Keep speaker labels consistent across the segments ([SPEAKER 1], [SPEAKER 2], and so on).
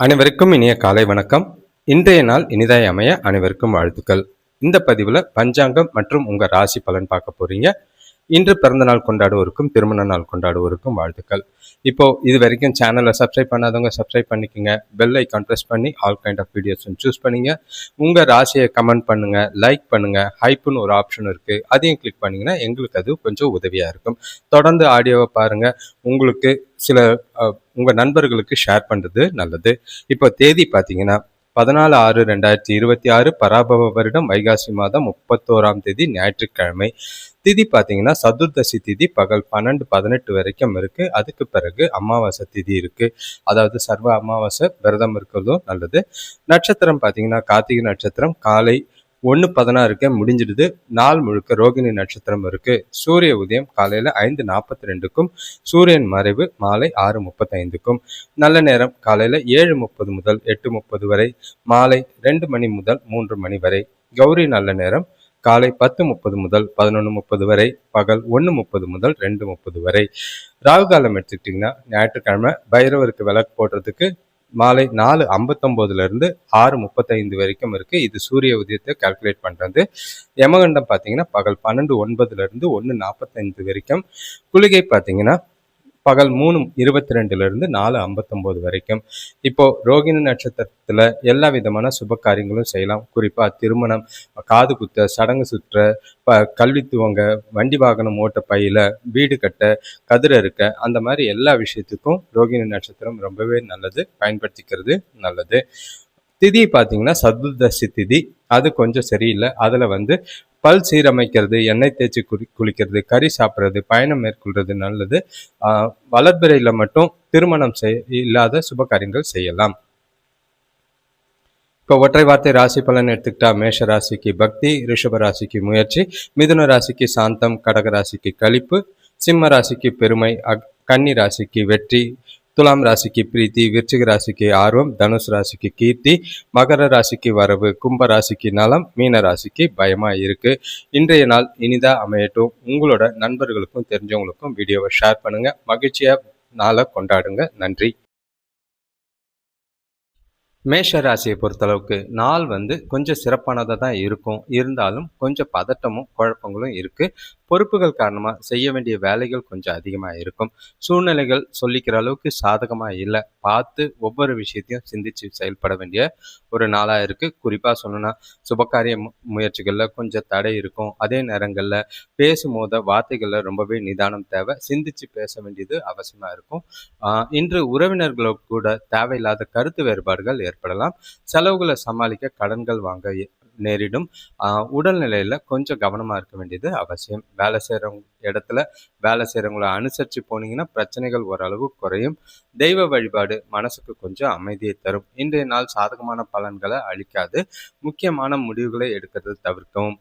[SPEAKER 1] அனைவருக்கும் இனிய காலை வணக்கம். இன்றைய நாள் இனிதாய் அமைய அனைவருக்கும் வாழ்த்துக்கள். இந்த பதிவில் பஞ்சாங்கம் மற்றும் உங்கள் ராசி பலன் பார்க்க போறீங்க. இன்று பிறந்த நாள் கொண்டாடுவோருக்கும் திருமண நாள் கொண்டாடுவோருக்கும் வாழ்த்துக்கள். இப்போ இது வரைக்கும் சேனலை சப்ஸ்கிரைப் பண்ணாதவங்க சப்ஸ்கிரைப் பண்ணிக்கோங்க. பெல் ஐக்கான் ப்ரெஸ் பண்ணி all kind of videos choose பண்ணிங்க. உங்கள் ராசியை கமெண்ட் பண்ணுங்கள், லைக் பண்ணுங்கள். ஹைப்புன்னு ஒரு ஆப்ஷன் இருக்குது, அதையும் கிளிக் பண்ணிங்கன்னா எங்களுக்கு அது கொஞ்சம் உதவியாக இருக்கும். தொடர்ந்து ஆடியோவை பாருங்கள். உங்களுக்கு சில உங்கள் நண்பர்களுக்கு ஷேர் பண்ணுறது நல்லது. இப்போ தேதி பார்த்தீங்கன்னா 14/6/2026 பராபவ வருடம் வைகாசி மாதம் 31ஆம் தேதி ஞாயிற்றுக்கிழமை. திதி பார்த்தீங்கன்னா சதுர்தசி திதி பகல் 12:18 வரைக்கும் இருக்குது. அதுக்கு பிறகு அமாவாசை திதி இருக்குது. அதாவது சர்வ அமாவாசை விரதம் இருக்கிறதும் நல்லது. நட்சத்திரம் பார்த்தீங்கன்னா கார்த்திகை நட்சத்திரம் காலை 1:16 முடிஞ்சிடுது. நாள் முழுக்க ரோகிணி நட்சத்திரம் இருக்கு. சூரிய உதயம் காலையில் 5:42க்கும் சூரியன் மறைவு மாலை 6:35க்கும். நல்ல நேரம் காலையில் 7:30 முதல் 8:30 வரை, மாலை 2 மணி முதல் 3 மணி வரை. கௌரி நல்ல நேரம் காலை 10:30 முதல் 11:30 வரை, பகல் 1:30 முதல் 2:30 வரை. ராகு காலம் எடுத்துக்கிட்டிங்கன்னா ஞாயிற்றுக்கிழமை பைரவருக்கு விளக்கு போடுறதுக்கு மாலை 4:59 6:35 வரைக்கும் இருக்கு. இது சூரிய உதயத்தை கால்குலேட் பண்றது. யமகண்டம் பார்த்தீங்கன்னா பகல் 12:09 1:45 வரைக்கும். குளிகை பார்த்தீங்கன்னா பகல் 3:22 4:59 வரைக்கும். இப்போ ரோகிணி நட்சத்திரத்துல எல்லா விதமான சுப காரியங்களும் செய்யலாம். குறிப்பா திருமணம், காது குத்த, சடங்கு சுற்ற, கல்வி துவங்க, வண்டி வாகனம் ஓட்ட, பையில வீடு கட்ட, கதிர் அறுக்க, அந்த மாதிரி எல்லா விஷயத்துக்கும் ரோகிணி நட்சத்திரம் ரொம்பவே நல்லது, பயன்படுத்திக்கிறது நல்லது. திதி பார்த்தீங்கன்னா சதுர்தசி திதி, அது கொஞ்சம் சரியில்லை. அதில் பல் சீரமைக்கிறது, எண்ணெய் தேய்ச்சி குளிக்கிறது, கறி சாப்பிட்றது, பயணம் மேற்கொள்றது நல்லது. வளர்பிறையில் மட்டும் திருமணம் இல்லாத சுப காரியங்கள் செய்யலாம். இப்போ ஒற்றை வார்த்தை ராசி பலன் எடுத்துக்கிட்டா மேஷ ராசிக்கு பக்தி, ரிஷப ராசிக்கு முயற்சி, மிதுன ராசிக்கு சாந்தம், கடக ராசிக்கு களிப்பு, சிம்ம ராசிக்கு பெருமை, கன்னி ராசிக்கு வெற்றி, துலாம் ராசிக்கு பிரீத்தி, விருச்சிக ராசிக்கு ஆர்வம், தனுசு ராசிக்கு கீர்த்தி, மகர ராசிக்கு வரவு, கும்ப ராசிக்கு நலம், மீன ராசிக்கு பயமா இருக்கு. இன்றைய நாள் இனிதா அமையட்டும். உங்களோட நண்பர்களுக்கும் தெரிஞ்சவங்களுக்கும் வீடியோவை ஷேர் பண்ணுங்க. மகிழ்ச்சியா நாளை கொண்டாடுங்க. நன்றி. மேஷ ராசியை பொறுத்தளவுக்கு நாள் கொஞ்சம் சிறப்பானதாக தான் இருக்கும். இருந்தாலும் கொஞ்சம் பதட்டமும் குழப்பங்களும் இருக்குது. பொறுப்புகள் காரணமாக செய்ய வேண்டிய வேலைகள் கொஞ்சம் அதிகமாக இருக்கும். சூழ்நிலைகள் சொல்லிக்கிற அளவுக்கு சாதகமாக இல்லை. பார்த்து ஒவ்வொரு விஷயத்தையும் சிந்தித்து செயல்பட வேண்டிய ஒரு நாளாக இருக்குது. குறிப்பாக சொல்லணும்னா சுபகாரிய முயற்சிகளில் கொஞ்சம் தடை இருக்கும். அதே நேரங்களில் பேசும்போது வார்த்தைகளில் ரொம்பவே நிதானம் தேவை. சிந்தித்து பேச வேண்டியது அவசியமாக இருக்கும். இன்று உறவினர்களோடு கூட தேவையில்லாத கருத்து வேறுபாடுகள் ஏற்படலாம். செலவுகளை சமாளிக்க கடன்கள் வாங்க நேரிடும். உடல்நிலையில் கொஞ்சம் கவனமாக இருக்க வேண்டியது அவசியம். வேலை செய்கிறவங்க இடத்துல வேலை செய்கிறவங்கள அனுசரித்து போனீங்கன்னா பிரச்சனைகள் ஓரளவு குறையும். தெய்வ வழிபாடு மனசுக்கு கொஞ்சம் அமைதியை தரும். இன்றைய நாள் சாதகமான பலன்களை அளிக்காது. முக்கியமான முடிவுகளை எடுக்கிறது தவிர்க்கவும்.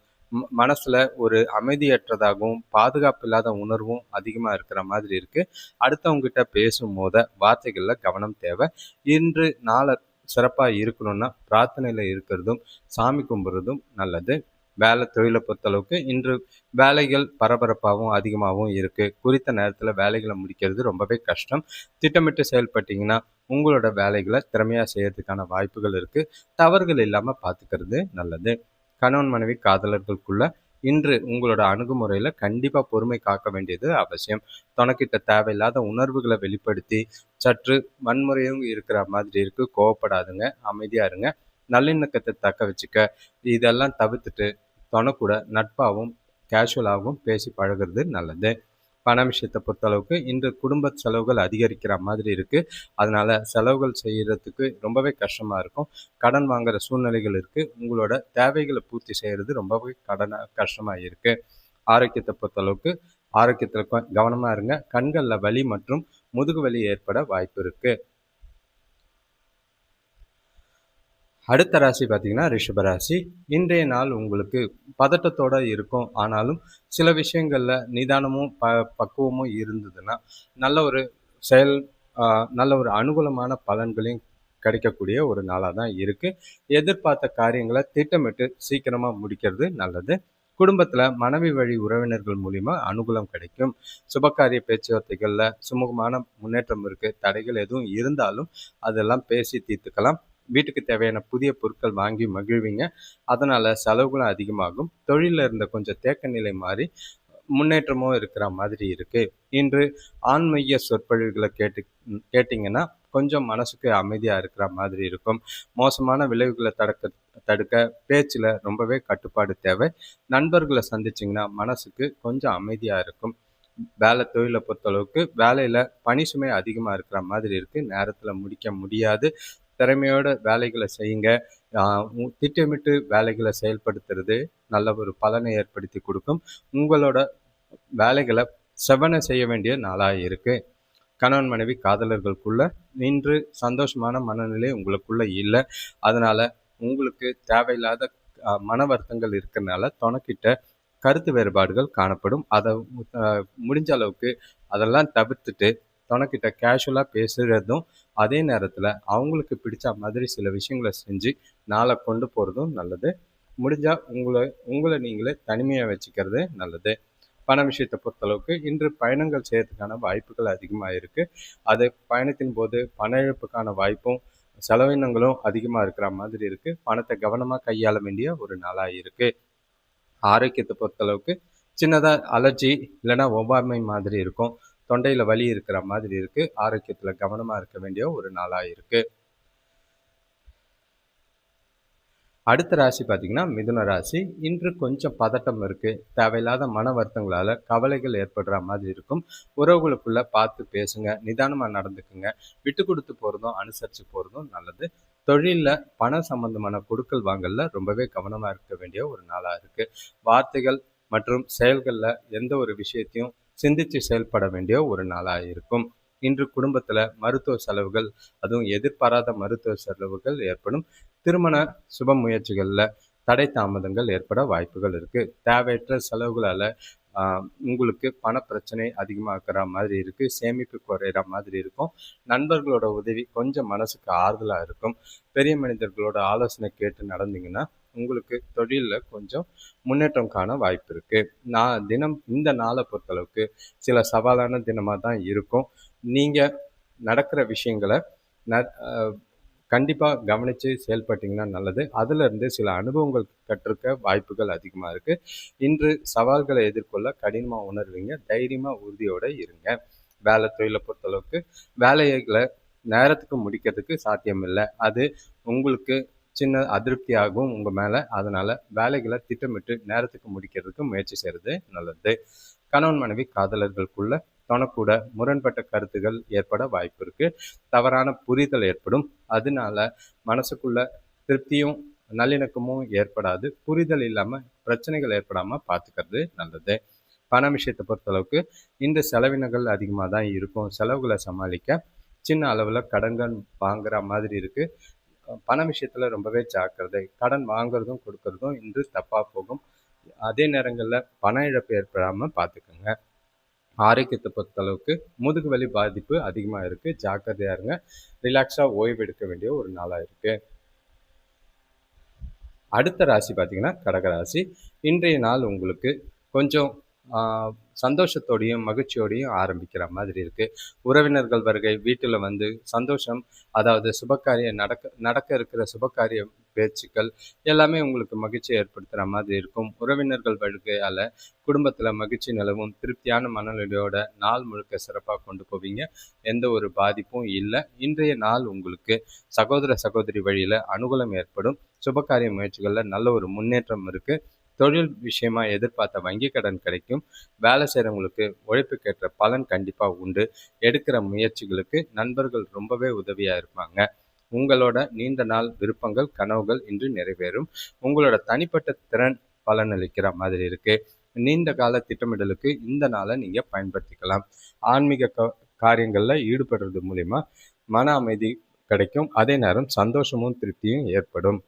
[SPEAKER 1] மனசுல ஒரு அமைதியற்றதாகவும் பாதுகாப்பு இல்லாத உணர்வும் அதிகமாக இருக்கிற மாதிரி இருக்கு. அடுத்தவங்ககிட்ட பேசும்போது வார்த்தைகளில் கவனம் தேவை. இன்று நாளை சிறப்பாக இருக்கணும்னா பிரார்த்தனையில் இருக்கிறதும் சாமி கும்பிட்றதும் நல்லது. வேலை தொழிலை பொறுத்தளவுக்கு இன்று வேலைகள் பரபரப்பாகவும் அதிகமாகவும் இருக்குது. குறித்த நேரத்தில் வேலைகளை முடிக்கிறது ரொம்பவே கஷ்டம். திட்டமிட்டு செயல்பட்டீங்கன்னா உங்களோட வேலைகளை திறமையாக செய்யறதுக்கான வாய்ப்புகள் இருக்குது. தவறுகள் இல்லாமல் பார்த்துக்கிறது நல்லது. கணவன் மனைவி காதலர்களுக்குள்ள இன்று உங்களோட அணுகுமுறையில் கண்டிப்பாக பொறுமை காக்க வேண்டியது அவசியம். தனக்கிட்ட தேவையில்லாத உணர்வுகளை வெளிப்படுத்தி சற்று வன்முறையும் இருக்கிற மாதிரி இருக்கு. கோவப்படாதுங்க, அமைதியாக இருங்க. நல்லிணக்கத்தை தக்க வச்சுக்க இதெல்லாம் தவிர்த்துட்டு தனக்கூட நட்பாகவும் கேஷுவலாகவும் பேசி பழகிறது நல்லது. பண விஷயத்தை பொறுத்தளவுக்கு இன்று குடும்ப செலவுகள் அதிகரிக்கிற மாதிரி இருக்குது. அதனால் செலவுகள் செய்கிறதுக்கு ரொம்பவே கஷ்டமாக இருக்கும். கடன் வாங்குகிற சூழ்நிலைகள் இருக்குது. உங்களோட தேவைகளை பூர்த்தி செய்கிறது ரொம்பவே கஷ்டமாக இருக்குது. ஆரோக்கியத்தை பொறுத்தளவுக்கு ஆரோக்கியத்தில் கவனமாக இருங்க. கண்களில் வலி மற்றும் முதுகு வலி ஏற்பட வாய்ப்பு இருக்குது. அடுத்த ராசி பார்த்தீங்கன்னா ரிஷபராசி. இன்றைய நாள் உங்களுக்கு பதட்டத்தோடு இருக்கும். ஆனாலும் சில விஷயங்களில் நிதானமும் பக்குவமும் இருந்ததுன்னா நல்ல ஒரு அனுகூலமான பலன்களையும் கிடைக்கக்கூடிய ஒரு நாளாக தான் இருக்குது. எதிர்பார்த்த காரியங்களை திட்டமிட்டு சீக்கிரமாக முடிக்கிறது நல்லது. குடும்பத்துல மனைவி வழி உறவினர்கள் மூலியமா அனுகூலம் கிடைக்கும். சுபகாரிய பேச்சுவார்த்தைகள்ல சுமூகமான முன்னேற்றம் இருக்கு. தடைகள் எதுவும் இருந்தாலும் அதெல்லாம் பேசி தீர்த்துக்கலாம். வீட்டுக்கு தேவையான புதிய பொருட்கள் வாங்கி மகிழ்வீங்க. அதனால செலவுகளும் அதிகமாகும். தொழில்ல இருந்த கொஞ்சம் தேக்க நிலை மாறி முன்னேற்றமும் இருக்கிற மாதிரி இருக்கு. இன்று ஆன்மீக சொற்பொழிவுகளை கேட்டிங்கன்னா கொஞ்சம் மனசுக்கு அமைதியா இருக்கிற மாதிரி இருக்கும். மோசமான விளைவுகளை தடுக்க பேச்சுல ரொம்பவே கட்டுப்பாடு தேவை. நண்பர்களை சந்திச்சிங்கன்னா மனசுக்கு கொஞ்சம் அமைதியா இருக்கும். வேலை தொழிலை பொறுத்தளவுக்கு வேலையில பணி சுமை அதிகமா இருக்கிற மாதிரி இருக்கு. நேரத்துல முடிக்க முடியாது. திறமையோட வேலைகளை செய்யுங்க. திட்டமிட்டு வேலைகளை செயல்படுத்துறது நல்ல ஒரு பலனை ஏற்படுத்தி கொடுக்கும். உங்களோட வேலைகளை செவ்வன செய்ய வேண்டிய நாளாக இருக்கு. கணவன் மனைவி காதலர்களுக்குள்ள இன்று சந்தோஷமான மனநிலை உங்களுக்குள்ள இல்லை. அதனால உங்களுக்கு தேவையில்லாத மன வருத்தங்கள் இருக்கிறதுனால துணைக்கிட்ட கருத்து வேறுபாடுகள் காணப்படும். அதை முடிஞ்ச அளவுக்கு அதெல்லாம் தவிர்த்துட்டு துணைக்கிட்ட கேஷுவலாக பேசுகிறதும், அதே நேரத்தில் அவங்களுக்கு பிடிச்ச மாதிரி சில விஷயங்களை செஞ்சு நாளை கொண்டு போகிறதும் நல்லது. முடிஞ்சால் உங்களை நீங்களே தனிமையாக வச்சுக்கிறது நல்லது. பண விஷயத்தை பொறுத்தளவுக்கு இன்று பயணங்கள் செய்யறதுக்கான வாய்ப்புகள் அதிகமாக இருக்குது. அது பயணத்தின் போது பண இழப்புக்கான வாய்ப்பும் செலவினங்களும் அதிகமாக இருக்கிற மாதிரி இருக்குது. பணத்தை கவனமாக கையாள வேண்டிய ஒரு நாளாக இருக்குது. ஆரோக்கியத்தை பொறுத்தளவுக்கு சின்னதாக அலர்ஜி இல்லைன்னா ஒவ்வாமை மாதிரி இருக்கும். தொண்டையில் வலி இருக்கிற மாதிரி இருக்குது. ஆரோக்கியத்தில் கவனமாக இருக்க வேண்டிய ஒரு நாளாக இருக்குது. அடுத்த ராசி பார்த்தீங்கன்னா மிதுன ராசி. இன்று கொஞ்சம் பதட்டம் இருக்குது. தேவையில்லாத மன வருத்தங்களால் கவலைகள் ஏற்படுற மாதிரி இருக்கும். உறவுகளுக்குள்ளே பார்த்து பேசுங்க. நிதானமாக நடந்துக்குங்க. விட்டு கொடுத்து போகிறதும் அனுசரித்து போகிறதும் நல்லது. தொழிலில் பண சம்பந்தமான கொடுக்கல் வாங்கல்ல ரொம்பவே கவனமாக இருக்க வேண்டிய ஒரு நாளாக இருக்குது. வார்த்தைகள் மற்றும் செயல்களில் எந்த ஒரு விஷயத்தையும் சிந்தித்து செயல்பட வேண்டிய ஒரு நாளாக இருக்கும். இன்று குடும்பத்தில் மருத்துவ செலவுகள், அதுவும் எதிர்பாராத மருத்துவ செலவுகள் ஏற்படும். திருமண சுப முயற்சிகளில் தடை தாமதங்கள் ஏற்பட வாய்ப்புகள் இருக்குது. தேவையற்ற செலவுகளால் உங்களுக்கு பண பிரச்சனை அதிகமாகிற மாதிரி இருக்குது. சேமிப்பு குறையிற மாதிரி இருக்கும். நண்பர்களோட உதவி கொஞ்சம் மனசுக்கு ஆறுதலாக இருக்கும். பெரிய மனிதர்களோட ஆலோசனை கேட்டு நடந்தீங்கன்னா உங்களுக்கு தொழிலில் கொஞ்சம் முன்னேற்றம் காண வாய்ப்பு இருக்குது. இந்த நாளை பொறுத்தளவுக்கு சில சவாலான தினமாக தான் இருக்கும். நீங்கள் நடக்கிற விஷயங்களை கண்டிப்பாக கவனித்து செயல்பட்டிங்கன்னா நல்லது. அதிலிருந்து சில அனுபவங்கள் கற்றுக்க வாய்ப்புகள் அதிகமாக இருக்குது. இன்று சவால்களை எதிர்கொள்ள கடினமாக உணர்வீங்க. தைரியமாக உறுதியோடு இருங்க. வேலை தொழிலை பொறுத்தளவுக்கு வேலைகளை நேரத்துக்கு முடிக்கிறதுக்கு சாத்தியம் இல்லை. அது உங்களுக்கு சின்ன அதிருப்தியாகும் உங்கள் மேலே. அதனால் வேலைகளை திட்டமிட்டு நேரத்துக்கு முடிக்கிறதுக்கு முயற்சி செய்கிறது நல்லது. கணவன் மனைவி காதலர்களுக்குள்ள தனக்கூட முரண்பட்ட கருத்துகள் ஏற்பட வாய்ப்பு இருக்குது. தவறான புரிதல் ஏற்படும். அதனால மனசுக்குள்ள திருப்தியும் நல்லிணக்கமும் ஏற்படாது. புரிதல் இல்லாமல் பிரச்சனைகள் ஏற்படாமல் பார்த்துக்கிறது நல்லது. பண விஷயத்தை பொறுத்தளவுக்கு இந்த செலவினங்கள் அதிகமாக தான் இருக்கும். செலவுகளை சமாளிக்க சின்ன அளவில் கடன்கள் வாங்குற மாதிரி இருக்குது. பண விஷயத்தில் ரொம்பவே ஜாக்கிரதை. கடன் வாங்குறதும் கொடுக்கறதும் இன்று தப்பாக போகும். அதே நேரங்களில் பண இழப்பு ஏற்படாமல் பார்த்துக்கோங்க. ஆரோக்கியத்தை பொறுத்தளவுக்கு முதுகு வலி பாதிப்பு அதிகமாக இருக்குது. ஜாக்கிரதையாக இருங்க. ரிலாக்ஸாக ஓய்வு எடுக்க வேண்டிய ஒரு நாளாக இருக்குது. அடுத்த ராசி பார்த்திங்கன்னா கடகராசி. இன்றைய நாள் உங்களுக்கு கொஞ்சம் சந்தோஷத்தோடையும் மகிழ்ச்சியோடையும் ஆரம்பிக்கிற மாதிரி இருக்குது. உறவினர்கள் வருகை, வீட்டில் வந்து சந்தோஷம், அதாவது சுபகாரியம் நடக்க இருக்கிற சுபகாரிய பேச்சுக்கள் எல்லாமே உங்களுக்கு மகிழ்ச்சியை ஏற்படுத்துகிற மாதிரி இருக்கும். உறவினர்கள் வருகையால் குடும்பத்தில் மகிழ்ச்சி நிலவும். திருப்தியான மனநிலையோட நாள் முழுக்க சிறப்பாக கொண்டு போவீங்க. எந்த ஒரு பாதிப்பும் இல்லை. இன்றைய நாள் உங்களுக்கு சகோதர சகோதரி வழியில் அனுகூலம் ஏற்படும். சுபகாரிய முயற்சிகளில் நல்ல ஒரு முன்னேற்றம் இருக்குது. தொழில் விஷயமா எதிர்பார்த்த வங்கி கடன் கிடைக்கும். வேலை செய்கிறவங்களுக்கு உழைப்புக்கேற்ற பலன் கண்டிப்பாக உண்டு. எடுக்கிற முயற்சிகளுக்கு நண்பர்கள் ரொம்பவே உதவியாக இருப்பாங்க. உங்களோட நீண்ட நாள் விருப்பங்கள் கனவுகள் இன்று நிறைவேறும். உங்களோட தனிப்பட்ட திறன் பலனளிக்கிற மாதிரி இருக்கு. நீண்ட கால திட்டமிடலுக்கு இந்த நாளை நீங்கள் பயன்படுத்திக்கலாம். ஆன்மீக காரியங்களில் ஈடுபடுறது மூலிமா மன அமைதி கிடைக்கும். அதே நேரம் சந்தோஷமும் திருப்தியும் ஏற்படும்.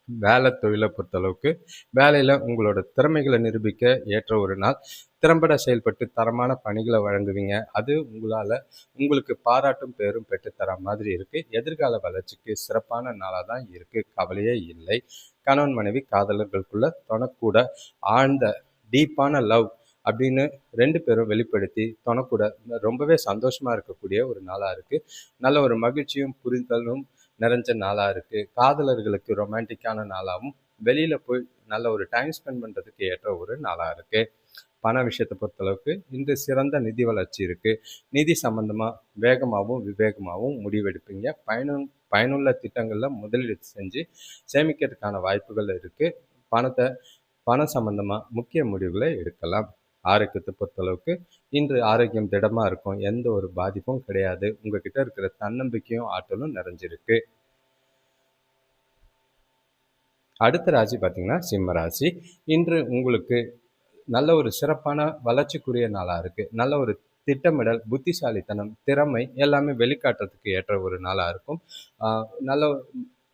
[SPEAKER 1] வேலை தொழிலை பொறுத்தளவுக்கு வேலையில் உங்களோட திறமைகளை நிரூபிக்க ஏற்ற ஒரு நாள். திறம்பட செயல்பட்டு தரமான பணிகளை வழங்குவீங்க. அது உங்களுக்கு பாராட்டும் பேரும் பெற்றுத்தர மாதிரி இருக்குது. எதிர்கால வளர்ச்சிக்கு சிறப்பான நாளாக தான் இருக்குது, கவலையே இல்லை. கணவன் மனைவி காதலர்களுக்குள்ள தொணக்கூட ஆழ்ந்த டீப்பான லவ் அப்படின்னு 2 பேரும் வெளிப்படுத்தி தொணக்கூட ரொம்பவே சந்தோஷமாக இருக்கக்கூடிய ஒரு நாளாக இருக்குது. நல்ல ஒரு மகிழ்ச்சியும் புரிதலும் நிறைஞ்ச நாளாக இருக்குது. காதலர்களுக்கு ரொமான்டிக்கான நாளாகவும் வெளியில் போய் நல்ல ஒரு டைம் ஸ்பெண்ட் பண்ணுறதுக்கு ஏற்ற ஒரு நாளாக இருக்குது. பண விஷயத்தை பொறுத்தளவுக்கு இன்று சிறந்த நிதி வளர்ச்சி இருக்குது. நிதி சம்பந்தமாக வேகமாகவும் விவேகமாகவும் முடிவெடுப்பீங்க. பயனுள்ள திட்டங்களில் முதலீடு செஞ்சு சேமிக்கிறதுக்கான வாய்ப்புகள் இருக்குது. பணம் சம்பந்தமாக முக்கிய முடிவுகளை எடுக்கலாம். ஆரோக்கியத்தை பொறுத்தளவுக்கு இன்று ஆரோக்கியம் திடமாக இருக்கும். எந்த ஒரு பாதிப்பும் கிடையாது. உங்ககிட்ட இருக்கிற தன்னம்பிக்கையும் ஆற்றலும் நிறைஞ்சிருக்கு. அடுத்த ராசி பார்த்தீங்கன்னா சிம்ம ராசி. இன்று உங்களுக்கு நல்ல ஒரு சிறப்பான வளர்ச்சிக்குரிய நாளாக இருக்குது. நல்ல ஒரு திட்டமிடல், புத்திசாலித்தனம், திறமை எல்லாமே வெளிக்காட்டுறதுக்கு ஏற்ற ஒரு நாளாக இருக்கும். நல்ல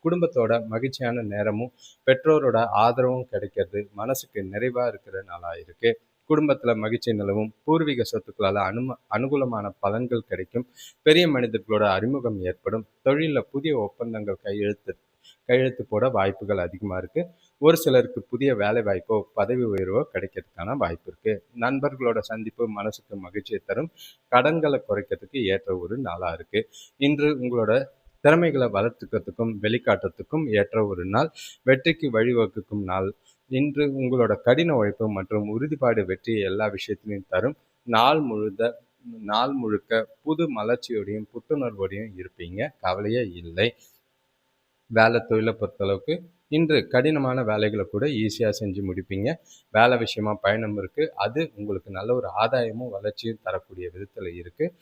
[SPEAKER 1] குடும்பத்தோட மகிழ்ச்சியான நேரமும் பெற்றோரோட ஆதரவும் கிடைக்கிறது மனசுக்கு நிறைவாக இருக்கிற நாளாக இருக்குது. குடும்பத்தில் மகிழ்ச்சி நிலவும், பூர்வீக சொத்துக்களால் அனுகூலமான பலன்கள் கிடைக்கும். பெரிய மனிதர்களோட அறிமுகம் ஏற்படும். தொழிலில் புதிய ஒப்பந்தங்கள் கையெழுத்து போட வாய்ப்புகள் அதிகமாக இருக்குது. ஒரு சிலருக்கு புதிய வேலை வாய்ப்போ பதவி உயர்வோ கிடைக்கிறதுக்கான வாய்ப்பு இருக்குது. நண்பர்களோட சந்திப்பு மனசுக்கு மகிழ்ச்சியை தரும். கடன்களை குறைக்கிறதுக்கு ஏற்ற ஒரு நாளாக இருக்குது. இன்று உங்களோட திறமைகளை வளர்த்துக்கிறதுக்கும் வெளிக்காட்டுறதுக்கும் ஏற்ற ஒரு நாள். வெற்றிக்கு வழிவகுக்கும் நாள். இன்று உங்களோட கடின உழைப்பு மற்றும் உறுதிப்பாடு வெற்றியை எல்லா விஷயத்திலையும் தரும். நாள் முழுக்க புது மலர்ச்சியோடையும் புத்துணர்வோடையும் இருப்பீங்க, கவலையே இல்லை. வேலை தொழிலை பொறுத்தளவுக்கு இன்று கடினமான வேலைகளை கூட ஈஸியாக செஞ்சு முடிப்பீங்க. வேலை விஷயமா பயணம் இருக்குது. அது உங்களுக்கு நல்ல ஒரு ஆதாயமும் வளர்ச்சியும் தரக்கூடிய விதத்தில் இருக்குது.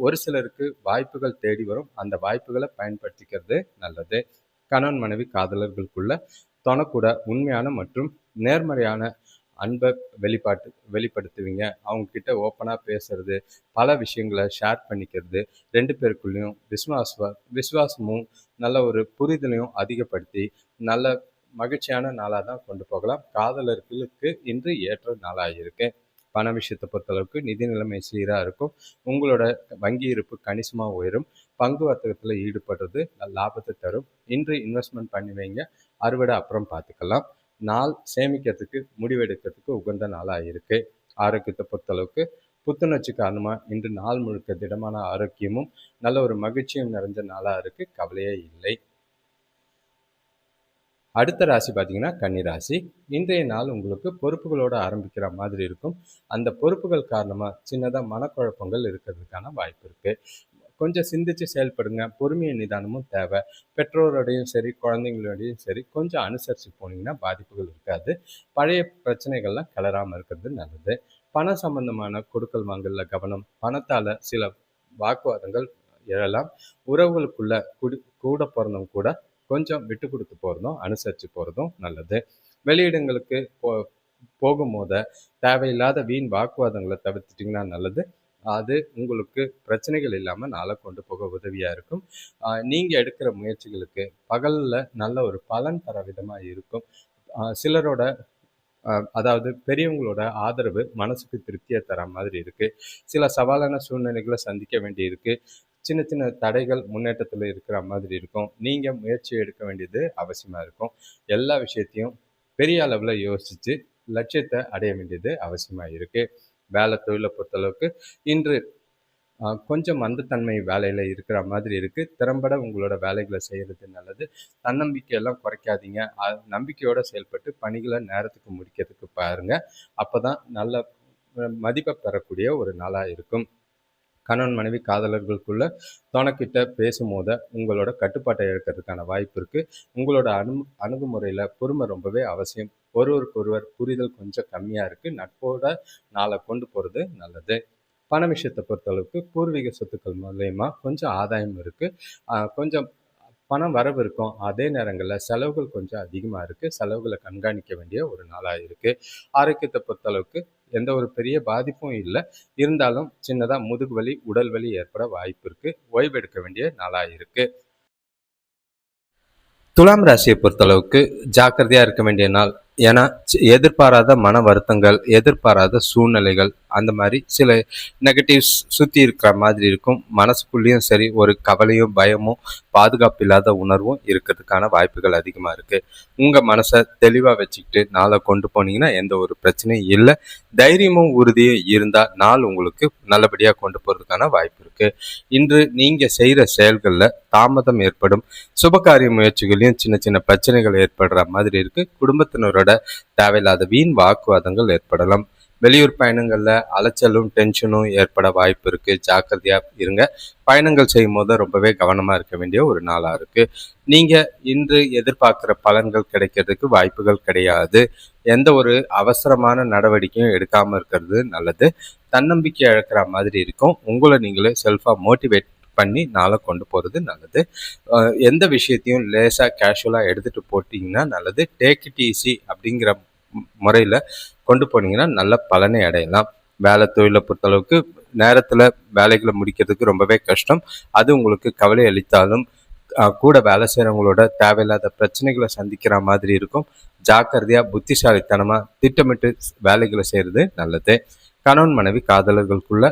[SPEAKER 1] ஒரு சிலருக்கு வாய்ப்புகள் தேடி வரும். அந்த வாய்ப்புகளை பயன்படுத்திக்கிறது நல்லது. கணவன் மனைவி காதலர்களுக்குள்ள தொணக்கூட உண்மையான மற்றும் நேர்மறையான அன்பை வெளிப்படுத்துவீங்க. அவங்கக்கிட்ட ஓப்பனாக பேசுறது, பல விஷயங்களை ஷேர் பண்ணிக்கிறது 2 பேருக்குள்ளேயும் விசுவாசமும் நல்ல ஒரு புரிதலையும் அதிகப்படுத்தி நல்ல மகிழ்ச்சியான நாளாக தான் கொண்டு போகலாம். காதலர்களுக்கு இன்று ஏற்ற நாளாக இருக்கு. பண விஷயத்தை பொறுத்தளவுக்கு நிதி நிலைமை சீராக இருக்கும். உங்களோட வங்கி இருப்பு கணிசமாக உயரும். பங்கு வர்த்தகத்தில் ஈடுபடுறது லாபத்தை தரும். இன்று இன்வெஸ்ட்மெண்ட் பண்ணி வைங்க, அறுவடை அப்புறம் பார்த்துக்கலாம். நாள் சேமிக்கிறதுக்கு முடிவெடுக்கிறதுக்கு உகந்த நாளாக இருக்கு. ஆரோக்கியத்தை பொறுத்தளவுக்கு புத்துணர்ச்சி காரணமாக இன்று நாள் முழுக்க திடமான ஆரோக்கியமும் நல்ல ஒரு மகிழ்ச்சியும் நிறைஞ்ச நாளாக இருக்குது, கவலையே இல்லை. அடுத்த ராசி பார்த்தீங்கன்னா கன்னிராசி. இன்றைய நாள் உங்களுக்கு பொறுப்புகளோடு ஆரம்பிக்கிற மாதிரி இருக்கும். அந்த பொறுப்புகள் காரணமாக சின்னதாக மனக்குழப்பங்கள் இருக்கிறதுக்கான வாய்ப்பு இருக்குது. கொஞ்சம் சிந்திச்சு செயல்படுங்க. பொறுமையும் நிதானமும் தேவை. பெற்றோரோடையும் சரி குழந்தைங்களோடையும் சரி கொஞ்சம் அனுசரித்து போனீங்கன்னா பாதிப்புகள் இருக்காது. பழைய பிரச்சனைகள்லாம் கிளறாமல் இருக்கிறது நல்லது. பணம் சம்பந்தமான கொடுக்கல் வாங்கல கவனம். பணத்தால் சில வாக்குவாதங்கள் எழலாம். உறவுகளுக்குள்ள கூட பிறந்தவங்க கூட கொஞ்சம் விட்டு கொடுத்து போகிறதும் அனுசரித்து போகிறதும் நல்லது. வெளியிடங்களுக்கு போகும்போது தேவையில்லாத வீண் வாக்குவாதங்களை தவிர்த்துட்டிங்கன்னா நல்லது. அது உங்களுக்கு பிரச்சனைகள் இல்லாமல் நாளை கொண்டு போக உதவியாக இருக்கும். நீங்கள் எடுக்கிற முயற்சிகளுக்கு பகலில் நல்ல ஒரு பலன் தர விதமாக இருக்கும். சிலரோட அதாவது பெரியவங்களோட ஆதரவு மனசுக்கு திருப்தியை தர மாதிரி இருக்குது. சில சவாலான சூழ்நிலைகளை சந்திக்க வேண்டி இருக்குது. சின்ன சின்ன தடைகள் முன்னேற்றத்தில் இருக்கிற மாதிரி இருக்கும். நீங்கள் முயற்சி எடுக்க வேண்டியது அவசியமாக இருக்கும். எல்லா விஷயத்தையும் பெரிய அளவில் யோசித்து லட்சியத்தை அடைய வேண்டியது அவசியமாக இருக்குது. வேலை தொழிலை பொறுத்தளவுக்கு இன்று கொஞ்சம் மந்தத்தன்மை வேலையில் இருக்கிற மாதிரி இருக்குது. திறம்பட உங்களோட வேலைகளை செய்கிறது நல்லது. தன்னம்பிக்கையெல்லாம் குறைக்காதீங்க. நம்பிக்கையோடு செயல்பட்டு பணிகளை நேரத்துக்கு முடிக்கிறதுக்கு பாருங்கள். அப்போ தான் நல்ல மதிப்பை பெறக்கூடிய ஒரு நாளாக இருக்கும். கணவன் மனைவி காதலர்களுக்குள்ள தனக்கிட்ட பேசும்போது உங்களோட கட்டுப்பாட்டை இழக்கிறதுக்கான வாய்ப்பு இருக்குது. உங்களோட அணுகுமுறையில் பொறுமை ரொம்பவே அவசியம். ஒருவருக்கொருவர் புரிதல் கொஞ்சம் கம்மியாக இருக்குது. நட்போட நாளை கொண்டு போகிறது நல்லது. பண விஷயத்தை பொறுத்தளவுக்கு பூர்வீக சொத்துக்கள் மூலயமா கொஞ்சம் ஆதாயம் இருக்குது. கொஞ்சம் பணம் வரவு இருக்கும். அதே நேரங்களில் செலவுகள் கொஞ்சம் அதிகமாக இருக்குது. செலவுகளை கண்காணிக்க வேண்டிய ஒரு நாளாக இருக்குது. ஆரோக்கியத்தை பொறுத்தளவுக்கு எந்த ஒரு பெரிய பாதிப்பும் இல்லை. இருந்தாலும் சின்னதாக முதுகு வலி உடல் வலி ஏற்பட வாய்ப்பு இருக்குது. ஓய்வெடுக்க வேண்டிய நாளாக இருக்குது. துலாம் ராசியை பொறுத்தளவுக்கு ஜாக்கிரதையா இருக்க வேண்டிய நாள். ஏன்னா எதிர்பாராத மன வருத்தங்கள், எதிர்பாராத சூழ்நிலைகள், அந்த மாதிரி சில நெகட்டிவ்ஸ் சுற்றி இருக்கிற மாதிரி இருக்கும். மனசுக்குள்ளேயும் சரி ஒரு கவலையும் பயமும் பாதுகாப்பு இல்லாத உணர்வும் இருக்கிறதுக்கான வாய்ப்புகள் அதிகமாக இருக்குது. உங்கள் மனசை தெளிவாக வச்சுக்கிட்டு நாளை கொண்டு போனீங்கன்னா எந்த ஒரு பிரச்சனையும் இல்லை. தைரியமும் உறுதியும் இருந்தால் நாள் உங்களுக்கு நல்லபடியாக கொண்டு போகிறதுக்கான வாய்ப்பு இருக்குது. இன்று நீங்கள் செய்கிற செயல்களில் தாமதம் ஏற்படும். சுபகாரிய முயற்சிகளையும் சின்ன சின்ன பிரச்சனைகள் ஏற்படுற மாதிரி இருக்குது. குடும்பத்தினரோட தேவையில்லாத வீண் வாக்குவாதங்கள் ஏற்படலாம். வெளியூர் பயணங்கள்ல அலைச்சலும் டென்ஷனும் ஏற்பட வாய்ப்பு இருக்கு. ஜாக்கிரதையா இருங்க. பயணங்கள் செய்யும் போது ரொம்பவே கவனமா இருக்க வேண்டிய ஒரு நாளா இருக்கு. நீங்க இன்று எதிர்பார்க்கிற பலன்கள் கிடைக்கிறதுக்கு வாய்ப்புகள் கிடையாது. எந்த ஒரு அவசரமான நடவடிக்கையும் எடுக்காம இருக்கிறது நல்லது. தன்னம்பிக்கை இழக்கிற மாதிரி இருக்கும். உங்களை நீங்களே செல்ஃபா மோட்டிவேட் பண்ணி நாளை கொண்டு போகிறது நல்லது. எந்த விஷயத்தையும் லேசாக கேஷுவலாக எடுத்துகிட்டு போட்டிங்கன்னா நல்லது. டேக் இட் ஈஸி அப்படிங்கிற முறையில் கொண்டு போனீங்கன்னா நல்ல பலனை அடையலாம். வேலை தொழிலை பொறுத்தளவுக்கு நேரத்தில் வேலைகளை முடிக்கிறதுக்கு ரொம்பவே கஷ்டம். அது உங்களுக்கு கவலை அளித்தாலும் கூட வேலை செய்கிறவங்களோட தேவையில்லாத பிரச்சனைகளை சந்திக்கிற மாதிரி இருக்கும். ஜாக்கிரதையாக புத்திசாலித்தனமாக திட்டமிட்டு வேலைகளை செய்கிறது நல்லது. கணவன் மனைவி காதலர்களுக்குள்ள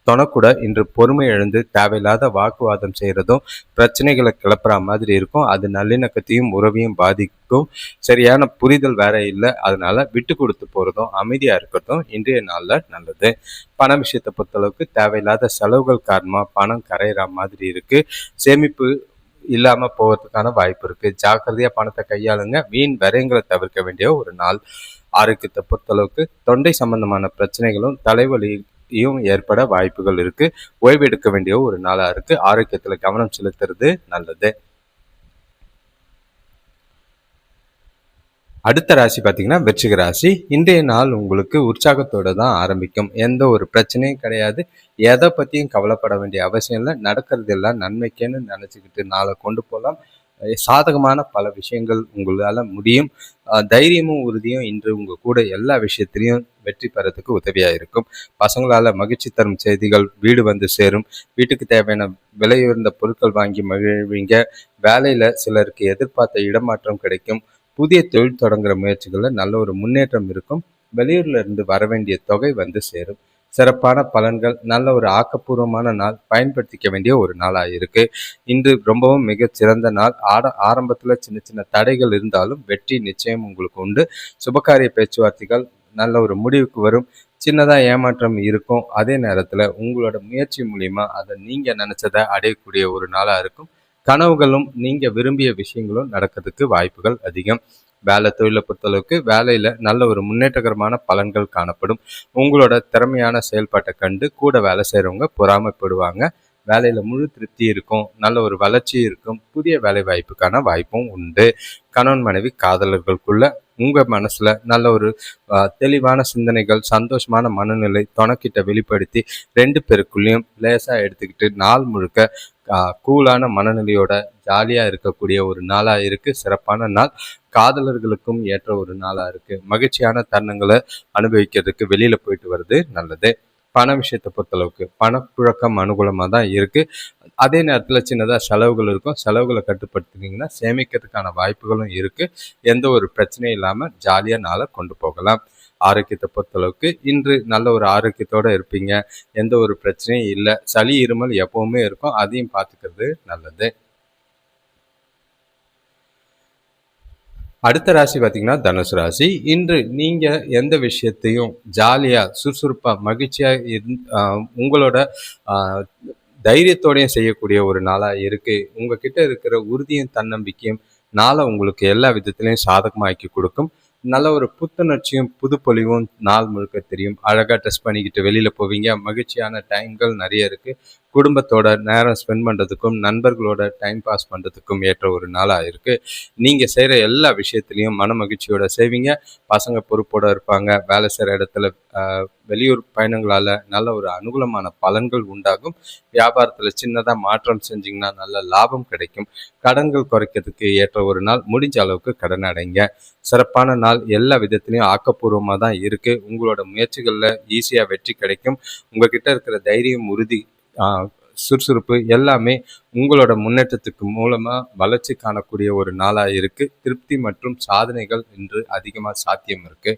[SPEAKER 1] தொணக்கூட இன்று பொறுமை எழுந்து தேவையில்லாத வாக்குவாதம் செய்கிறதும் பிரச்சனைகளை கிளப்புற மாதிரி இருக்கும். அது நல்லிணக்கத்தையும் உறவையும் பாதிக்கும். சரியான புரிதல் வேற இல்லை. அதனால விட்டு கொடுத்து போகிறதும் அமைதியாக இருக்கிறதும் இன்றைய நாளில் நல்லது. பண விஷயத்தை பொறுத்தளவுக்கு தேவையில்லாத செலவுகள் காரணமாக பணம் கரையிற மாதிரி இருக்குது. சேமிப்பு இல்லாமல் போகிறதுக்கான வாய்ப்பு இருக்குது. ஜாக்கிரதையாக பணத்தை கையாளுங்க. வீண் விரயங்களை தவிர்க்க வேண்டிய ஒரு நாள். ஆரோக்கியத்தை பொறுத்தளவுக்கு தொண்டை சம்பந்தமான பிரச்சனைகளும் தலைவலியும் ஏற்பட வாய்ப்புகள் இருக்கு. ஓய்வு எடுக்க வேண்டிய ஒரு நாளா இருக்கு. ஆரோக்கியத்துல கவனம் செலுத்துறது நல்லது. அடுத்த ராசி பார்த்தீங்கன்னா விருச்சிக ராசி. இன்றைய நாள் உங்களுக்கு உற்சாகத்தோடு தான் ஆரம்பிக்கும். எந்த ஒரு பிரச்சனையும் கிடையாது. எதை பற்றியும் கவலைப்பட வேண்டிய அவசியம் இல்லை. நடக்கிறது எல்லாம் நன்மைக்கேன்னு நினச்சிக்கிட்டு நாளை கொண்டு போகலாம். சாதகமான பல விஷயங்கள் உங்களால் முடியும். தைரியமும் உறுதியும் இன்று உங்கள் கூட எல்லா விஷயத்திலையும் வெற்றி பெறத்துக்கு உதவியாக இருக்கும். பசங்களால் மகிழ்ச்சி தரும் செய்திகள் வீடு வந்து சேரும். வீட்டுக்கு தேவையான விலையுயர்ந்த பொருட்கள் வாங்கி மகிழ்வீங்க. வேலையில் சிலருக்கு எதிர்பார்த்த இடமாற்றம் கிடைக்கும். புதிய தொழில் தொடங்குகிற முயற்சிகளில் நல்ல ஒரு முன்னேற்றம் இருக்கும். வெளியூர்ல இருந்து வர வேண்டிய தொகை வந்து சேரும். சிறப்பான பலன்கள். நல்ல ஒரு ஆக்கப்பூர்வமான நாள். பயன்படுத்திக்க வேண்டிய ஒரு நாளாக இருக்கு. இன்று ரொம்பவும் மிக சிறந்த நாள். ஆரம்பத்துல சின்ன சின்ன தடைகள் இருந்தாலும் வெற்றி நிச்சயம் உங்களுக்கு உண்டு. சுபகாரிய பேச்சுவார்த்தைகள் நல்ல ஒரு முடிவுக்கு வரும். சின்னதா ஏமாற்றம் இருக்கும். அதே நேரத்துல உங்களோட முயற்சி மூலியமா அதை நீங்க நினைச்சதை அடையக்கூடிய ஒரு நாளா இருக்கும். கனவுகளும் நீங்க விரும்பிய விஷயங்களும் நடக்கிறதுக்கு வாய்ப்புகள் அதிகம். வேலை தொழிலை பொறுத்தளவுக்கு வேலையில நல்ல ஒரு முன்னேற்றகரமான பலன்கள் காணப்படும். உங்களோட திறமையான செயல்பாட்டை கண்டு கூட வேலை செய்கிறவங்க பொறாமைப்படுவாங்க. வேலையில முழு திருப்தி இருக்கும். நல்ல ஒரு வளர்ச்சி இருக்கும். புதிய வேலை வாய்ப்புக்கான வாய்ப்பும் உண்டு. கணவன் மனைவி காதலர்களுக்குள்ள உங்க மனசுல நல்ல ஒரு தெளிவான சிந்தனைகள், சந்தோஷமான மனநிலை துணைக்கிட்ட வெளிப்படுத்தி 2 பேருக்குள்ளேயும் லேசா எடுத்துக்கிட்டு நாள் முழுக்க கூலான மனநிலையோட ஜாலியா இருக்கக்கூடிய ஒரு நாளா இருக்கு. சிறப்பான நாள். காதலர்களுக்கும் ஏற்ற ஒரு நாளா இருக்கு. மகிழ்ச்சியான தருணங்களை அனுபவிக்கிறதுக்கு வெளியில போயிட்டு வருது நல்லது. பண விஷயத்தை பொறுத்தளவுக்கு பணப்புழக்கம் அனுகூலமாக தான் இருக்கு. அதே நேரத்தில் சின்னதாக செலவுகள் இருக்கும். செலவுகளை கட்டுப்படுத்தினீங்கன்னா சேமிக்கிறதுக்கான வாய்ப்புகளும் இருக்கு. எந்த ஒரு பிரச்சனையும் இல்லாமல் ஜாலியாக நாளை கொண்டு போகலாம். ஆரோக்கியத்தை பொறுத்தளவுக்கு இன்று நல்ல ஒரு ஆரோக்கியத்தோடு இருப்பீங்க. எந்த ஒரு பிரச்சனையும் இல்லை. சளி இருமல் எப்பவுமே இருக்கும். அதையும் பார்த்துக்கிறது நல்லது. அடுத்த ராசி பார்த்தீங்கன்னா தனுசு ராசி. இன்று நீங்கள் எந்த விஷயத்தையும் ஜாலியாக சுறுசுறுப்பாக மகிழ்ச்சியாக உங்களோட தைரியத்தோடையும் செய்யக்கூடிய ஒரு நாளாக இருக்குது. உங்ககிட்ட இருக்கிற உறுதியும் தன்னம்பிக்கையும் நாளை உங்களுக்கு எல்லா விதத்துலையும் சாதகமாக்கி கொடுக்கும். நல்ல ஒரு புத்துணர்ச்சியும் புதுப்பொலிவும் நாள் முழுக்க தெரியும். அழகாக ட்ரெஸ் பண்ணிக்கிட்டு வெளியில் போவீங்க. மகிழ்ச்சியான டைம்கள் நிறைய இருக்குது. குடும்பத்தோட நேரம் ஸ்பெண்ட் பண்ணுறதுக்கும் நண்பர்களோட டைம் பாஸ் பண்ணுறதுக்கும் ஏற்ற ஒரு நாளாக இருக்குது. நீங்கள் செய்கிற எல்லா விஷயத்துலையும் மன மகிழ்ச்சியோட செய்வீங்க. பசங்க பொறுப்போடு இருப்பாங்க. வேலை செய்கிற இடத்துல வெளியூர் பயணங்களால் நல்ல ஒரு அனுகூலமான பலன்கள் உண்டாகும். வியாபாரத்தில் சின்னதாக மாற்றம் செஞ்சிங்கன்னா நல்ல லாபம் கிடைக்கும். கடன்கள் குறைக்கிறதுக்கு ஏற்ற ஒரு நாள். முடிஞ்ச அளவுக்கு கடன் அடைங்க. சிறப்பான நாள். எல்லா விதத்துலையும் ஆக்கப்பூர்வமாக தான் இருக்குது. உங்களோட முயற்சிகளில் ஈஸியாக வெற்றி கிடைக்கும். உங்ககிட்ட இருக்கிற தைரியம் உறுதி சுறுசுறுப்பு எல்லாமே உங்களோட முன்னேற்றத்துக்கு மூலமா வளர்ச்சி காணக்கூடிய ஒரு நாளா இருக்கு. திருப்தி மற்றும் சாதனைகள் இன்று அதிகமா சாத்தியம் இருக்கு.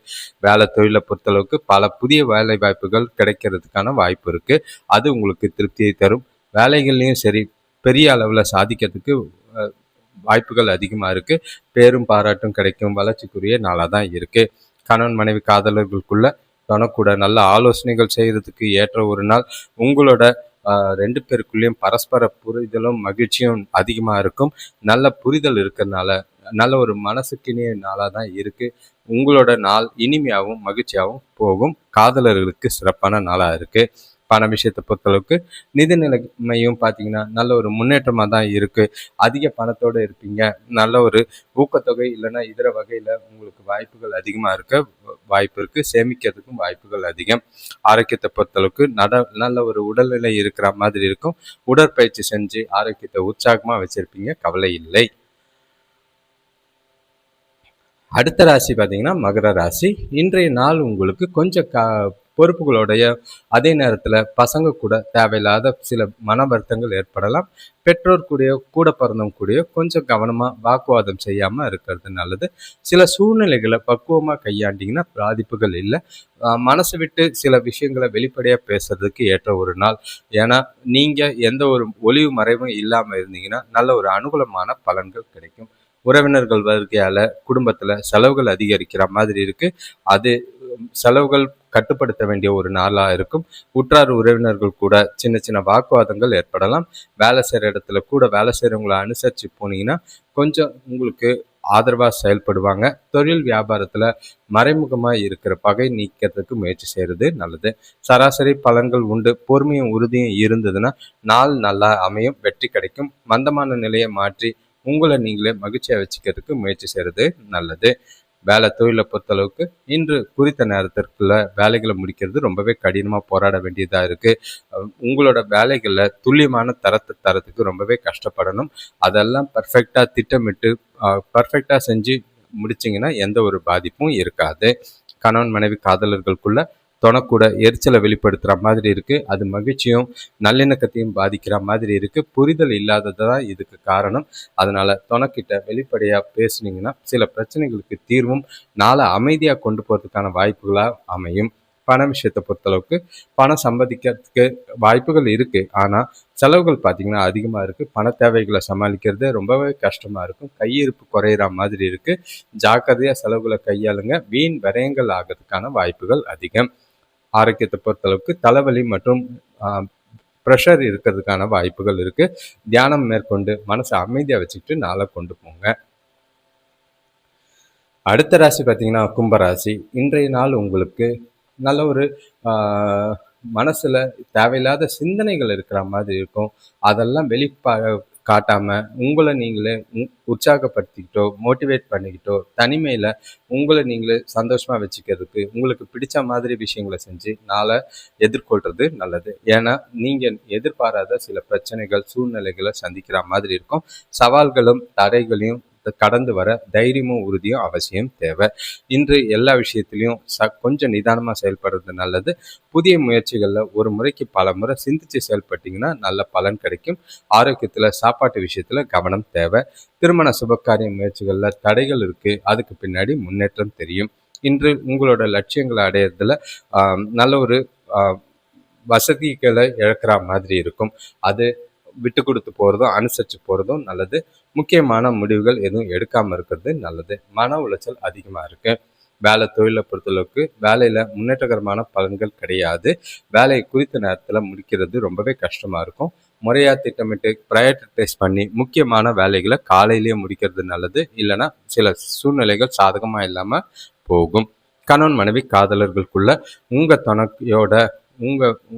[SPEAKER 1] வேலை தொழிலை பொறுத்தளவுக்கு பல புதிய வேலை வாய்ப்புகள் கிடைக்கிறதுக்கான வாய்ப்பு இருக்கு. அது உங்களுக்கு திருப்தியை தரும். வேலைகள்லையும் சரி, பெரிய அளவில் சாதிக்கிறதுக்கு வாய்ப்புகள் அதிகமாக இருக்கு. பேரும் பாராட்டும் கிடைக்கும் வளர்ச்சிக்குரிய நாளாக தான் இருக்கு. கணவன் மனைவி காதலர்களுக்குள்ள தனக்கூட நல்ல ஆலோசனைகள் செய்யறதுக்கு ஏற்ற ஒரு நாள். உங்களோட 2 பேருக்குள்ளேயும் பரஸ்பர புரிதலும் மகிழ்ச்சியும் அதிகமாக இருக்கும். நல்ல புரிதல் இருக்கிறதுனால நல்ல ஒரு மனசுக்கினிய நாளாக தான் இருக்கு. உங்களோட நாள் இனிமையாகவும் மகிழ்ச்சியாகவும் போகும். காதலர்களுக்கு சிறப்பான நாளாக இருக்கு. பண விஷயத்தை பொறுத்தளவுக்கு நிதி நிலைமையும் பார்த்தீங்கன்னா நல்ல ஒரு முன்னேற்றமாக தான் இருக்கு. அதிக பணத்தோடு இருப்பீங்க. நல்ல ஒரு ஊக்கத்தொகை இல்லைன்னா இதர வகையில் உங்களுக்கு வாய்ப்புகள் அதிகமாக இருக்க வாய்ப்பு இருக்கு. சேமிக்கிறதுக்கும் வாய்ப்புகள் அதிகம். ஆரோக்கியத்தை பொறுத்தளவுக்கு நல்ல ஒரு உடல்நிலை இருக்கிற மாதிரி இருக்கும். உடற்பயிற்சி செஞ்சு ஆரோக்கியத்தை உற்சாகமாக வச்சிருப்பீங்க. கவலை இல்லை. அடுத்த ராசி பார்த்தீங்கன்னா மகர ராசி. இன்றைய நாள் உங்களுக்கு கொஞ்சம் பொறுப்புகளுடைய அதே நேரத்தில் பசங்க கூட தேவையில்லாத சில மன வருத்தங்கள் ஏற்படலாம். பெற்றோர் கூட பிறந்தவங்க கூடயோ கொஞ்சம் கவனமாக வாக்குவாதம் செய்யாமல் இருக்கிறது நல்லது. சில சூழ்நிலைகளை பக்குவமாக கையாண்டிங்கன்னா பாதிப்புகள் இல்லை. மனசு விட்டு சில விஷயங்களை வெளிப்படையாக பேசுறதுக்கு ஏற்ற ஒரு நாள். ஏன்னா நீங்கள் எந்த ஒரு ஒளிவு மறைவும் இல்லாமல் இருந்தீங்கன்னா நல்ல ஒரு அனுகூலமான பலன்கள் கிடைக்கும். உறவினர்கள் வருகையால் குடும்பத்தில் செலவுகள் அதிகரிக்கிற மாதிரி இருக்குது. அது செலவுகள் கட்டுப்படுத்த வேண்டிய ஒரு நாளாக இருக்கும். உற்றார் உறவினர்கள் கூட சின்ன சின்ன வாக்குவாதங்கள் ஏற்படலாம். வேலை செய்கிற இடத்துல கூட வேலை செய்கிறவங்களை அனுசரித்து போனீங்கன்னா கொஞ்சம் உங்களுக்கு ஆதரவாக செயல்படுவாங்க. தொழில் வியாபாரத்தில் மறைமுகமாக இருக்கிற பகை நீக்கிறதுக்கு முயற்சி செய்கிறது நல்லது. சராசரி பலன்கள் உண்டு. பொறுமையும் உறுதியும் இருந்ததுன்னா நாள் நல்லா அமையும். வெற்றி கிடைக்கும். மந்தமான நிலையை மாற்றி உங்களை நீங்களே மகிழ்ச்சியாக வச்சுக்கிறதுக்கு முயற்சி செய்கிறது நல்லது. வேலை தொழிலை பொறுத்தளவுக்கு இன்று குறித்த நேரத்திற்குள்ள வேலைகளை முடிக்கிறது ரொம்பவே கடினமாக போராட வேண்டியதாக இருக்குது. உங்களோட வேலைகளில் துல்லியமான தரத்தை தரத்துக்கு ரொம்பவே கஷ்டப்படணும். அதெல்லாம் பர்ஃபெக்டாக திட்டமிட்டு பர்ஃபெக்டாக செஞ்சு முடிச்சிங்கன்னா எந்த ஒரு பாதிப்பும் இருக்காது. கணவன் மனைவி காதலர்களுக்குள்ள தொணக்கூட எரிச்சலை வெளிப்படுத்துகிற மாதிரி இருக்குது. அது மகிழ்ச்சியும் நல்லிணக்கத்தையும் பாதிக்கிற மாதிரி இருக்குது. புரிதல் இல்லாதது தான் இதுக்கு காரணம். அதனால் தொணக்கிட்ட வெளிப்படையாக பேசுனீங்கன்னா சில பிரச்சனைகளுக்கு தீர்வும் நாளை அமைதியாக கொண்டு போகிறதுக்கான வாய்ப்புகளாக அமையும். பண விஷயத்தை பொறுத்தளவுக்கு பணம் சம்பாதிக்கிறதுக்கு வாய்ப்புகள் இருக்குது. ஆனால் செலவுகள் பார்த்திங்கன்னா அதிகமாக இருக்குது. பண தேவைகளை சமாளிக்கிறது ரொம்பவே கஷ்டமாக இருக்கும். கையிருப்பு குறையிற மாதிரி இருக்குது. ஜாக்கிரதையாக செலவுகளை கையாளுங்க. வீண் விரயங்கள் ஆகிறதுக்கான வாய்ப்புகள் அதிகம். ஆரோக்கியத்தை பொறுத்தளவுக்கு தலைவலி மற்றும் ப்ரெஷர் இருக்கிறதுக்கான வாய்ப்புகள் இருக்குது. தியானம் மேற்கொண்டு மனசை அமைதியாக வச்சுக்கிட்டு நாளை கொண்டு போங்க. அடுத்த ராசி பார்த்திங்கன்னா கும்பராசி. இன்றைய நாள் உங்களுக்கு நல்ல ஒரு மனசில் தேவையில்லாத சிந்தனைகள் இருக்கிற மாதிரி இருக்கும். அதெல்லாம் காட்டாமல் உங்களை நீங்களே உற்சாகப்படுத்திக்கிட்டோ மோட்டிவேட் பண்ணிக்கிட்டோ தனிமையில் உங்களை நீங்களே சந்தோஷமாக வச்சுக்கிறதுக்கு உங்களுக்கு பிடிச்ச மாதிரி விஷயங்களை செஞ்சு நாளை எதிர்கொள்கிறது நல்லது. ஏன்னா நீங்கள் எதிர்பாராத சில பிரச்சனைகள் சூழ்நிலைகளை சந்திக்கிற மாதிரி இருக்கும். சவால்களும் தடைகளையும் கடந்து வர தைரியமும் உறுதியும் அவசியம் தேவை. இன்று எல்லா விஷயத்திலையும் கொஞ்சம் நிதானமாக செயல்படுறது நல்லது. புதிய முயற்சிகளில் ஒரு முறைக்கு பல முறை சிந்திச்சு செயல்பட்டீங்கன்னா நல்ல பலன் கிடைக்கும். ஆரோக்கியத்தில் சாப்பாட்டு விஷயத்தில் கவனம் தேவை. திருமண சுபகாரிய முயற்சிகளில் தடைகள் இருக்குது. அதுக்கு பின்னாடி முன்னேற்றம் தெரியும். இன்று உங்களோட லட்சியங்களை அடையிறதுல நல்ல ஒரு வசதிகளை இழக்கிற மாதிரி இருக்கும். அது விட்டு கொடுத்து போகிறதும் அனுசரித்து போகிறதும் நல்லது. முக்கியமான முடிவுகள் எதுவும் எடுக்காமல் இருக்கிறது நல்லது. மன உளைச்சல் அதிகமாக இருக்குது. வேலை தொழிலை பொறுத்தளவுக்கு வேலையில் முன்னேற்றகரமான பலன்கள் கிடையாது. வேலையை குறித்த நேரத்தில் முடிக்கிறது ரொம்பவே கஷ்டமாக இருக்கும். முறையாக திட்டமிட்டு ப்ரையாரிட்டைஸ் பண்ணி முக்கியமான வேலைகளை காலையிலேயே முடிக்கிறது நல்லது. இல்லைன்னா சில சூழ்நிலைகள் சாதகமாக இல்லாமல் போகும். கணவன் மனைவி காதலர்களுக்குள்ள உங்கள் துணையோட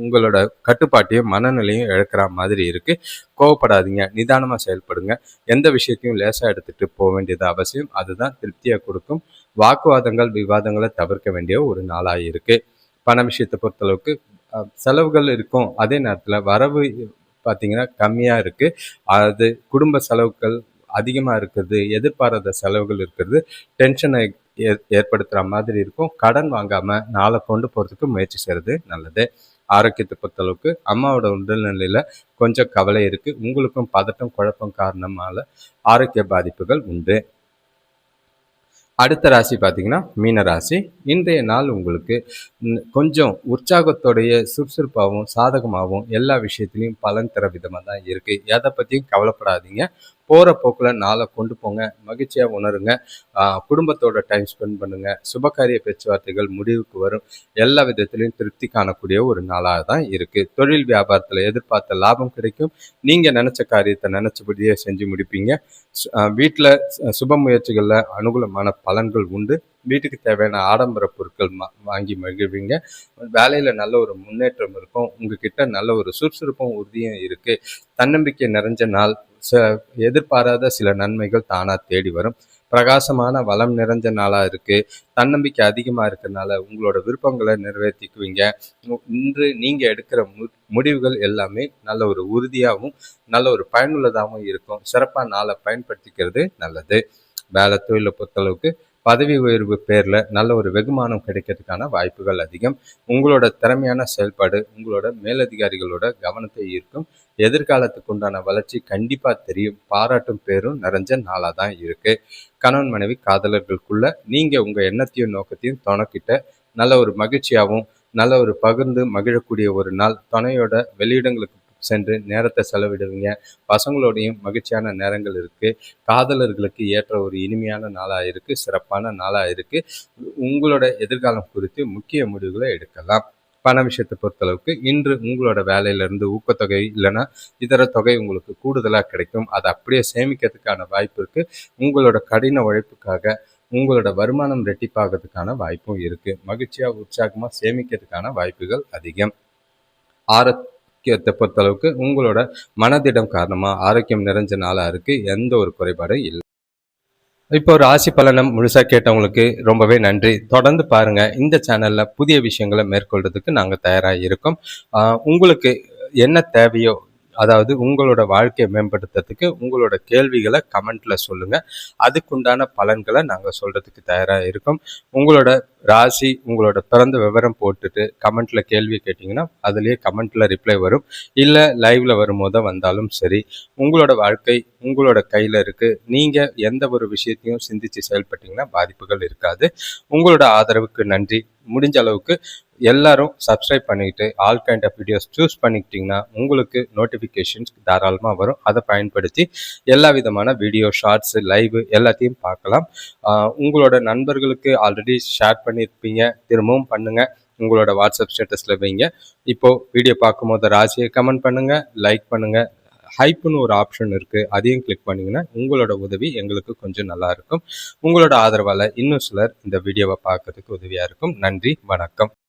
[SPEAKER 1] உங்களோட கட்டுப்பாட்டையும் மனநிலையும் இழக்கிற மாதிரி இருக்குது. கோவப்படாதீங்க. நிதானமாக செயல்படுங்க. எந்த விஷயத்தையும் லேசாக எடுத்துகிட்டு போக வேண்டியது அவசியம். அதுதான் திருப்தியை கொடுக்கும். வாக்குவாதங்கள் விவாதங்களை தவிர்க்க வேண்டிய ஒரு நாளாக இருக்குது. பண விஷயத்தை பொறுத்தளவுக்கு செலவுகள் இருக்கும். அதே நேரத்தில் வரவு பார்த்திங்கன்னா கம்மியாக இருக்குது. அது குடும்ப செலவுகள் அதிகமாக இருக்குது. எதிர்பாராத செலவுகள் இருக்கிறது டென்ஷனை ஏற்படுத்துகிற மாதிரி இருக்கும். கடன் வாங்காமல் நாளை கொண்டு போகிறதுக்கு முயற்சி செய்கிறது நல்லது. ஆரோக்கியத்தை பொறுத்தளவுக்கு அம்மாவோட உடல்நிலையில் கொஞ்சம் கவலை இருக்குது. உங்களுக்கும் பதட்டம் குழப்பம் காரணமாக ஆரோக்கிய பாதிப்புகள் உண்டு. அடுத்த ராசி பார்த்தீங்கன்னா மீன ராசி. இன்றைய நாள் உங்களுக்கு கொஞ்சம் உற்சாகத்தோடைய சுறுசுறுப்பாகவும் சாதகமாகவும் எல்லா விஷயத்துலையும் பலன் தர விதமாக தான் இருக்குது. எதை பற்றியும் கவலைப்படாதீங்க. போகிற போக்கில் நாளை கொண்டு போங்க, மகிழ்ச்சியாக உணருங்க, குடும்பத்தோட டைம் ஸ்பெண்ட் பண்ணுங்கள், சுபகாரிய பேச்சுவார்த்தைகள் முடிவுக்கு வரும், எல்லா விதத்துலையும் திருப்தி காணக்கூடிய ஒரு நாளாக தான் இருக்குது. தொழில் வியாபாரத்தில் எதிர்பார்த்த லாபம் கிடைக்கும். நீங்கள் நினச்ச காரியத்தை நினச்சபடியே செஞ்சு முடிப்பீங்க. வீட்டில் சுப முயற்சிகளில் அனுகூலமான பலன்கள் உண்டு. வீட்டுக்கு தேவையான ஆடம்பர பொருட்கள் வாங்கி மகிழ்வீங்க. வேலையில் நல்ல ஒரு முன்னேற்றம் இருக்கும். உங்ககிட்ட நல்ல ஒரு சுறுசுறுப்பும் உறுதியும் இருக்குது. தன்னம்பிக்கை நிறைஞ்ச நாள். எதிர்பாராத சில நன்மைகள் தானாக தேடி வரும். பிரகாசமான வளம் நிறைஞ்ச நாளாக இருக்குது. தன்னம்பிக்கை அதிகமாக இருக்கிறதுனால உங்களோட விருப்பங்களை நிறைவேற்றிக்குவீங்க. இன்று நீங்கள் எடுக்கிற முடிவுகள் எல்லாமே நல்ல ஒரு உறுதியாகவும் நல்ல ஒரு பயனுள்ளதாகவும் இருக்கும். சிறப்பாக நாளை பயன்படுத்திக்கிறது நல்லது. வேலை தொழிலை பொறுத்தளவுக்கு பதவி உயர்வு பேரில் நல்ல ஒரு வெகுமானம் கிடைக்கிறதுக்கான வாய்ப்புகள் அதிகம். உங்களோட திறமையான செயல்பாடு உங்களோட மேலதிகாரிகளோட கவனத்தை ஈர்க்கும். எதிர்காலத்துக்கு உண்டான வளர்ச்சி கண்டிப்பாக தெரியும். பாராட்டும் பேரும் நிறைஞ்ச நாளாக தான் இருக்குது. கணவன் மனைவி காதலர்களுக்குள்ள நீங்கள் உங்கள் எண்ணத்தையும் நோக்கத்தையும் துணைக்கிட்ட நல்ல ஒரு மகிழ்ச்சியாகவும் நல்ல ஒரு பகிர்ந்து மகிழக்கூடிய ஒரு நாள். துணையோட வெளியிடங்களுக்கு சென்று நேரத்தை செலவிடுவீங்க. பசங்களோடையும் மகிழ்ச்சியான நேரங்கள் இருக்குது. காதலர்களுக்கு ஏற்ற ஒரு இனிமையான நாளாக இருக்குது. சிறப்பான நாளாக இருக்குது. உங்களோட எதிர்காலம் குறித்து முக்கிய முடிவுகளை எடுக்கலாம். பண விஷயத்தை பொறுத்தளவுக்கு இன்று உங்களோட வேலையிலேருந்து ஊக்கத்தொகை இல்லைன்னா இதர தொகை உங்களுக்கு கூடுதலாக கிடைக்கும். அதை அப்படியே சேமிக்கிறதுக்கான வாய்ப்பு இருக்குது. உங்களோட கடின உழைப்புக்காக உங்களோட வருமானம் ரெட்டிப்பாகிறதுக்கான வாய்ப்பும் இருக்குது. மகிழ்ச்சியாக உற்சாகமாக சேமிக்கிறதுக்கான வாய்ப்புகள் அதிகம். ஆரோக்கியத்தை பொறுத்தளவுக்கு உங்களோட மனதிடம் காரணமாக ஆரோக்கியம் நிறைஞ்ச நாளாக இருக்குது. எந்த ஒரு குறைபாடும் இல்லை. இப்போ ராசி பலனை முழுசாக கேட்டவங்களுக்கு ரொம்பவே நன்றி. தொடர்ந்து பாருங்கள். இந்த சேனலில் புதிய விஷயங்களை மேற்கொள்றதுக்கு நாங்கள் தயாராக இருக்கோம். உங்களுக்கு என்ன தேவையோ, அதாவது உங்களோட வாழ்க்கையை மேம்படுத்துறதுக்கு உங்களோட கேள்விகளை கமெண்ட்டில் சொல்லுங்கள். அதுக்குண்டான பலன்களை நாங்கள் சொல்கிறதுக்கு தயாராக இருக்கோம். உங்களோட ராசி உங்களோட பிறந்த விவரம் போட்டுட்டு கமெண்ட்டில் கேள்வி கேட்டிங்கன்னா அதுலேயே கமெண்ட்டில் ரிப்ளை வரும். இல்லை லைவில் வரும்போது வந்தாலும் சரி. உங்களோட வாழ்க்கை உங்களோட கையில் இருக்குது. நீங்கள் எந்த ஒரு விஷயத்தையும் சிந்தித்து செயல்பட்டிங்கன்னா பாதிப்புகள் இருக்காது. உங்களோட ஆதரவுக்கு நன்றி. முடிஞ்ச அளவுக்கு எல்லாரும் சப்ஸ்கிரைப் பண்ணிக்கிட்டு all kind of videos choose பண்ணிக்கிட்டிங்கன்னா உங்களுக்கு நோட்டிஃபிகேஷன்ஸ் தாராளமாக வரும். அதை பயன்படுத்தி எல்லா விதமான வீடியோ, ஷார்ட்ஸு, லைவு எல்லாத்தையும் பார்க்கலாம். உங்களோட நண்பர்களுக்கு ஆல்ரெடி ஷேர் பண்ணியிருப்பீங்க. திரும்பவும் பண்ணுங்கள். உங்களோட வாட்ஸ்அப் ஸ்டேட்டஸில் வைங்க. இப்போது வீடியோ பார்க்கும்போது ராசியை கமெண்ட் பண்ணுங்கள், லைக் பண்ணுங்கள். ஹைப்புன்னு ஒரு ஆப்ஷன் இருக்குது, அதையும் கிளிக் பண்ணிங்கன்னா உங்களோட உதவி எங்களுக்கு கொஞ்சம் நல்லாயிருக்கும். உங்களோட ஆதரவால் இன்னும் சிலர் இந்த வீடியோவை பார்க்கறதுக்கு உதவியாக இருக்கும். நன்றி, வணக்கம்.